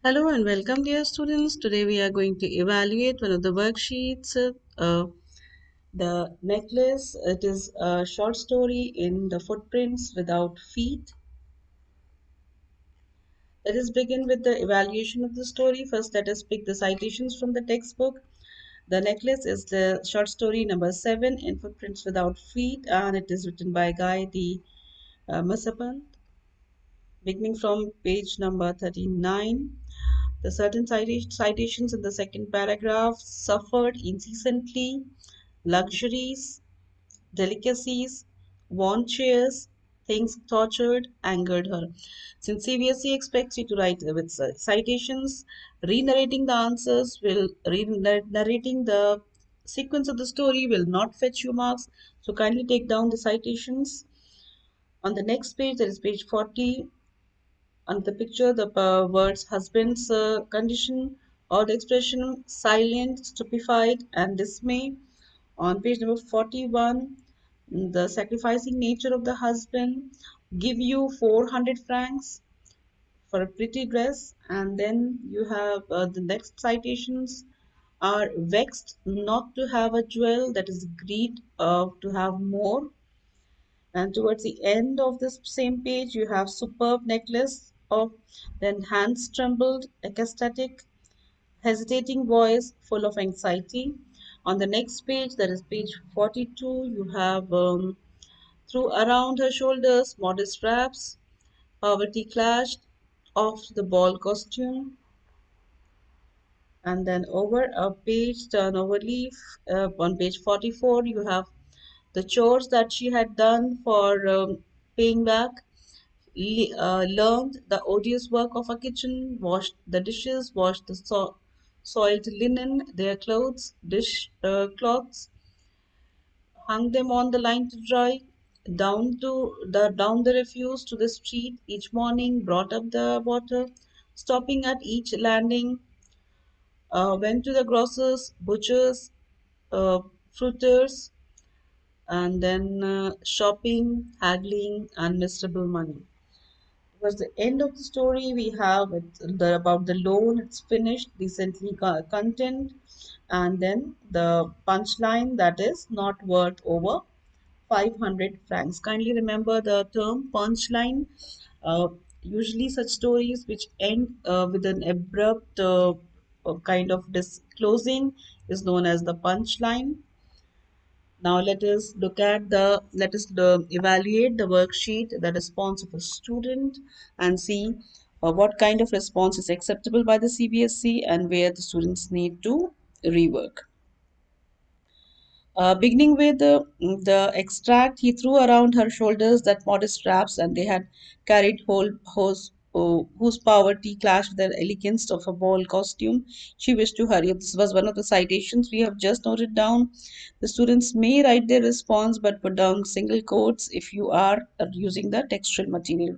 Hello and welcome, dear students. Today we are going to evaluate one of the worksheets, the necklace. It is a short story in the footprints without feet. Let us begin with the evaluation of the story. First, let us pick the citations from the textbook. The necklace is the short story number 7 in Footprints Without Feet, and it is written by Guy D. Masapant, beginning from page number 39. The certain citations in the second paragraph: suffered incessantly, luxuries, delicacies, worn chairs, things tortured, angered her. Since CBSE expects you to write with citations, re-narrating the answers will re-narrating the sequence of the story will not fetch you marks. So kindly take down the citations. On the next page, that is page 40, on the picture, the words husband's condition or the expression silent, stupefied, and dismay. On page number 41, the sacrificing nature of the husband. Give you 400 francs for a pretty dress. And then you have the next citations are vexed not to have a jewel, that is greed to have more. And towards the end of this same page, you have superb necklace of, then hands trembled, ecstatic, hesitating voice full of anxiety. On the next page, that is page 42, you have threw around her shoulders modest wraps, poverty clashed off the ball costume. And then over a page, turn over leaf, on page 44, you have the chores that she had done for paying back. Learned the odious work of a kitchen, washed the dishes, washed the soiled linen, their clothes, dish cloths, hung them on the line to dry, down the refuse to the street each morning, brought up the water, stopping at each landing, went to the grocers, butchers, uh, fruiters, and then shopping, haggling, and miserable money. Towards the end of the story, we have about the loan. It's finished, decently content, and then the punchline, that is not worth over 500 francs. Kindly remember the term punchline. Uh, Usually, such stories which end with an abrupt kind of disclosing is known as the punchline. Now let us evaluate the worksheet, the response of a student, and see what kind of response is acceptable by the CBSE and where the students need to rework. Beginning with the extract, he threw around her shoulders that modest straps, and they had carried whose poverty clashed with the elegance of a ball costume. She wished to hurry. This was one of the citations we have just noted down. The students may write their response, but put down single quotes if you are using the textual material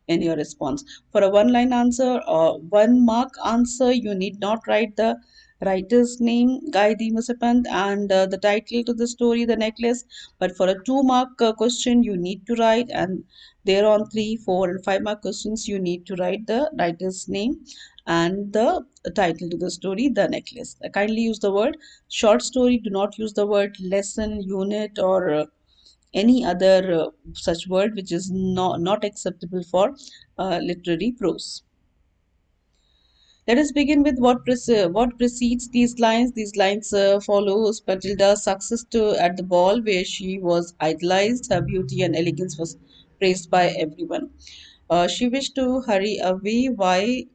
in your response. For a one line answer or one mark answer, you need not write the writer's name, Guy D. Musipant, and the title to the story, The Necklace. But for a 2 mark question, you need to write, and there on 3, 4, and 5 mark questions, you need to write the writer's name and the title to the story, The Necklace. Kindly use the word short story, do not use the word lesson, unit, or any other such word which is not acceptable for literary prose. Let us begin with what precedes these lines. These lines follows Matilda's success at the ball, where she was idolized. Her beauty and elegance was praised by everyone. She wished to hurry away. Why?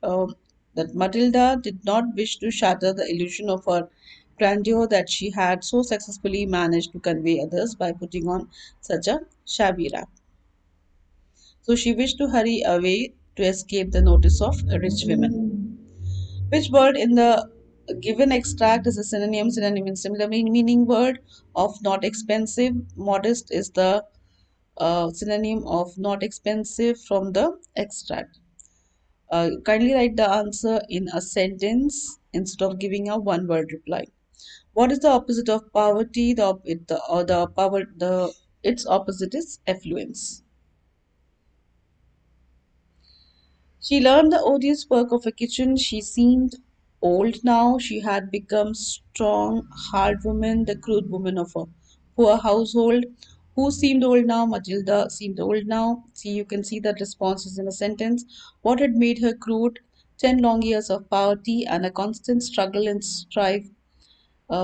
That Matilda did not wish to shatter the illusion of her grandeur that she had so successfully managed to convey others by putting on such a shabby wrap. So she wished to hurry away to escape the notice of rich women. Which word in the given extract is a synonym in similar meaning word of not expensive? Modest is the synonym of not expensive from the extract. Kindly write the answer in a sentence instead of giving a one word reply. What is the opposite of poverty? The power the its opposite is affluence. She learned the odious work of a kitchen. She seemed old now. She had become strong, hard woman, the crude woman of a poor household. Who seemed old now? Matilda seemed old now. See, you can see that responses in a sentence. What had made her crude? 10 long years of poverty and a constant struggle and strife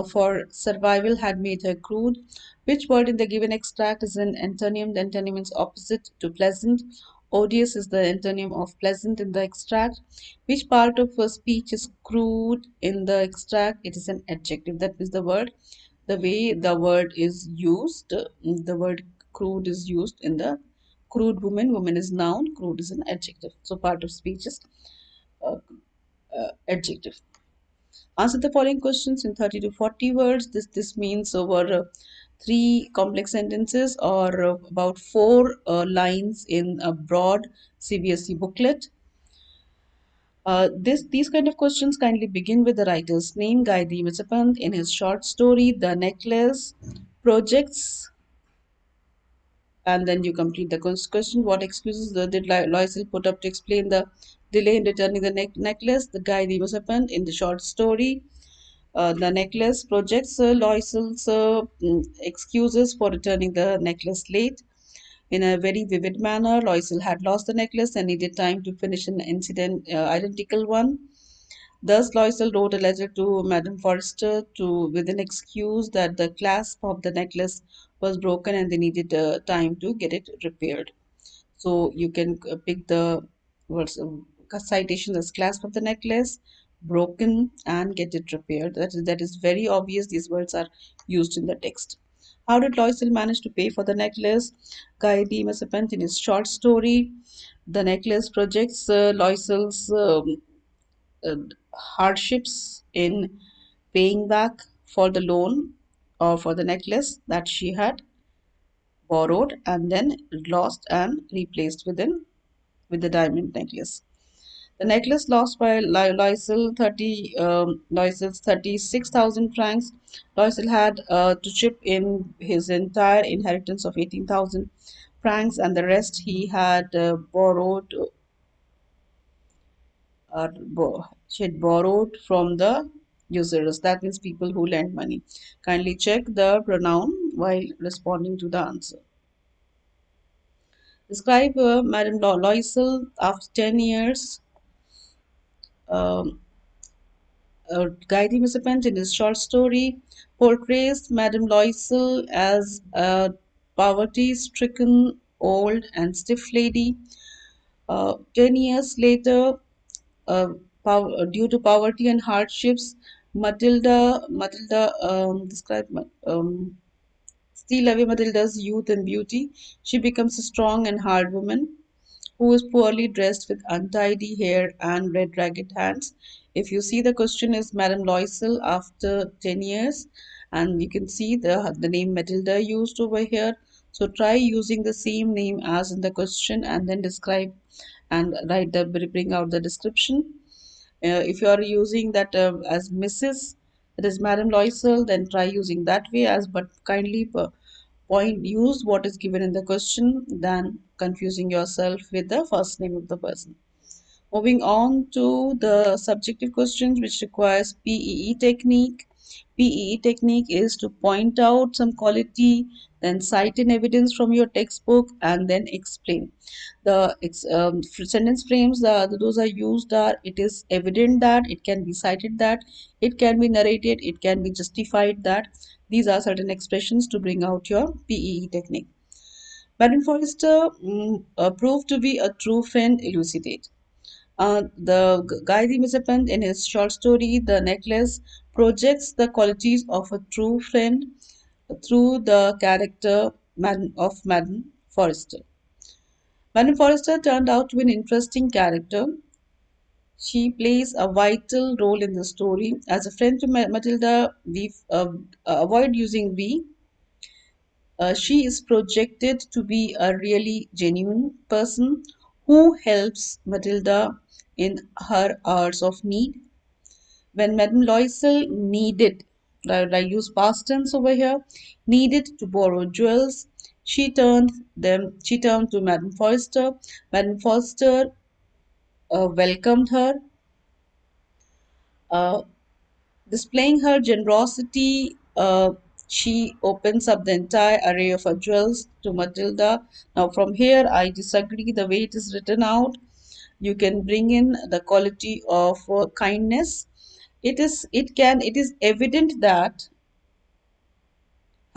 for survival had made her crude. Which word in the given extract is an antonym? The antonym means opposite to pleasant. Odious is the antonym of pleasant in the extract. Which part of a speech is crude in the extract? It is an adjective. That is the word. The way the word is used, the word crude is used in the crude woman. Woman is noun, crude is an adjective. So part of speech is uh, adjective. Answer the following questions in 30 to 40 words. This means over three complex sentences or about four lines in a broad CBSE booklet. These kind of questions kindly begin with the writer's name. Gayatri Visapant in his short story The Necklace projects, and then you complete the question. What excuses did Loisel put up to explain the delay in returning the necklace? The Gayatri Visapant in the short story the necklace projects Loisel's excuses for returning the necklace late. In a very vivid manner, Loisel had lost the necklace and needed time to finish an incident identical one. Thus, Loisel wrote a letter to Madame Forrester with an excuse that the clasp of the necklace was broken and they needed time to get it repaired. So you can pick the words citations as clasp of the necklace, broken, and get it repaired. That is very obvious. These words are used in the text. How did Loisel manage to pay for the necklace? Guy D. Massapant in his short story, The Necklace projects Loisel's uh, hardships in paying back for the loan or for the necklace that she had borrowed and then lost and replaced with the diamond necklace. The necklace lost by Loisel's 36,000 francs. Loisel had to chip in his entire inheritance of 18,000 francs, and the rest he had borrowed. She had borrowed from the users. That means people who lend money. Kindly check the pronoun while responding to the answer. Describe Madame Loisel after 10 years. Um, Gayatri Missapant, in his short story, portrays Madame Loisel as a poverty stricken, old, and stiff lady. 10 years later, uh, due to poverty and hardships, Matilda described steal away Matilda's youth and beauty. She becomes a strong and hard woman who is poorly dressed with untidy hair and red ragged hands. If you see, the question is Madame Loisel after 10 years, and you can see the name Matilda used over here. So try using the same name as in the question and then describe and bring out the description. If you are using that as Mrs. It is Madame Loisel, then try using that way as, but kindly point use what is given in the question than confusing yourself with the first name of the person. Moving on to the subjective questions which requires PEE technique. PEE technique is to point out some quality, then cite in evidence from your textbook, and then explain. Sentence frames those are used are it is evident that, it can be cited that, it can be narrated, it can be justified that. These are certain expressions to bring out your PEE technique. Madame Forrester proved to be a true friend. Elucidate. Gayatri Missapant, in his short story The Necklace, projects the qualities of a true friend through the character of Madame Forrester. Madame Forrester turned out to be an interesting character. She plays a vital role in the story. As a friend to Matilda, we avoid using we. She is projected to be a really genuine person who helps Matilda in her hours of need. When Madame Loisel needed, I use past tense over here, needed to borrow jewels, she turned to Madame Forrester. Madame Forrester welcomed her, uh, displaying her generosity. She opens up the entire array of her jewels to Matilda. Now, from here, I disagree the way it is written out. You can bring in the quality of kindness. It is evident that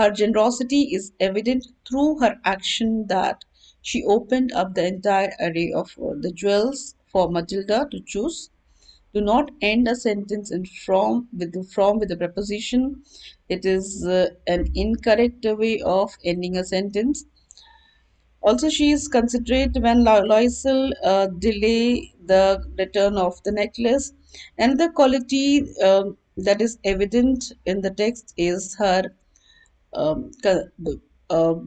her generosity is evident through her action that she opened up the entire array of the jewels for Matilda to choose. Do not end a sentence in from with a preposition. It is an incorrect way of ending a sentence. Also, she is considerate when Loisel delay the return of the necklace. And the quality that is evident in the text is her the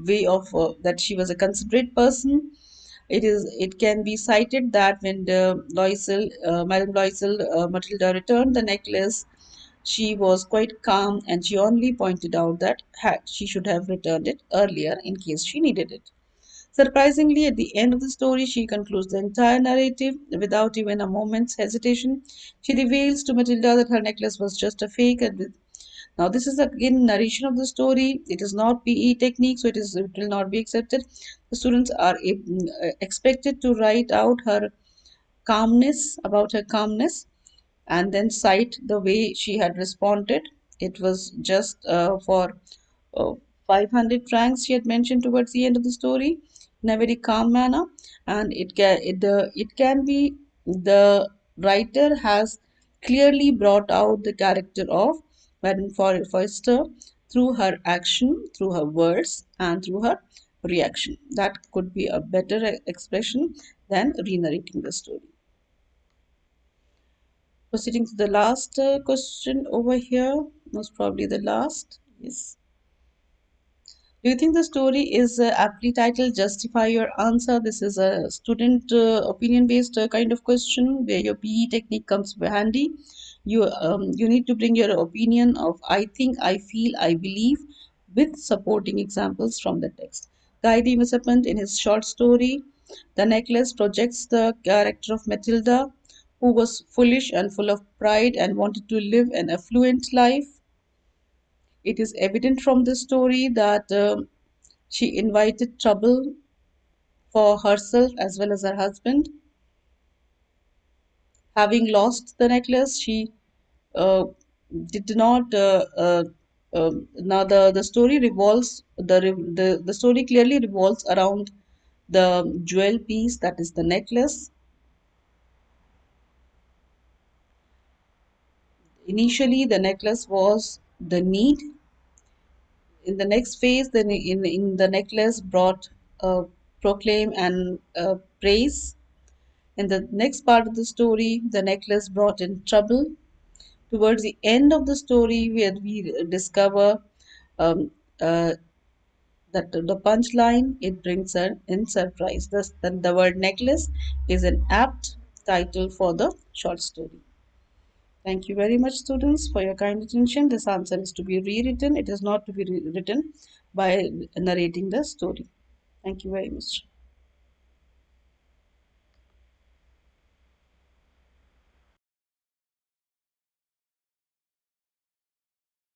way of that she was a considerate person. It can be cited that when Madame Loisel, Matilda returned the necklace, she was quite calm and she only pointed out that she should have returned it earlier in case she needed it. Surprisingly, at the end of the story, she concludes the entire narrative without even a moment's hesitation. She reveals to Matilda that her necklace was just a fake and now, this is again narration of the story. It is not PE technique, so it will not be accepted. The students are expected to write out her calmness, about her calmness, and then cite the way she had responded. It was just for uh, 500 francs she had mentioned towards the end of the story in a very calm manner, and it can be the writer has clearly brought out the character of Madame Forrester through her action, through her words, and through her reaction. That could be a better expression than re-narrating the story. Proceeding to the last question over here, most probably the last. Yes. Do you think the story is aptly titled Justify Your Answer? This is a student opinion based kind of question where your PE technique comes handy. You need to bring your opinion of I think, I feel, I believe with supporting examples from the text. Guy de Maupassant, in his short story, The Necklace, projects the character of Matilda, who was foolish and full of pride and wanted to live an affluent life. It is evident from the story that she invited trouble for herself as well as her husband. Having lost the necklace, she uh, did not. Now the story revolves the story clearly revolves around the jewel piece that is the necklace. Initially, the necklace was the need. In the next phase, in the necklace brought proclaim and praise. In the next part of the story, the necklace brought in trouble. Towards the end of the story, where we discover um, uh, that the punchline, it brings her in surprise. Thus, the word necklace is an apt title for the short story. Thank you very much, students, for your kind attention. This answer is to be rewritten. It is not to be rewritten by narrating the story. Thank you very much.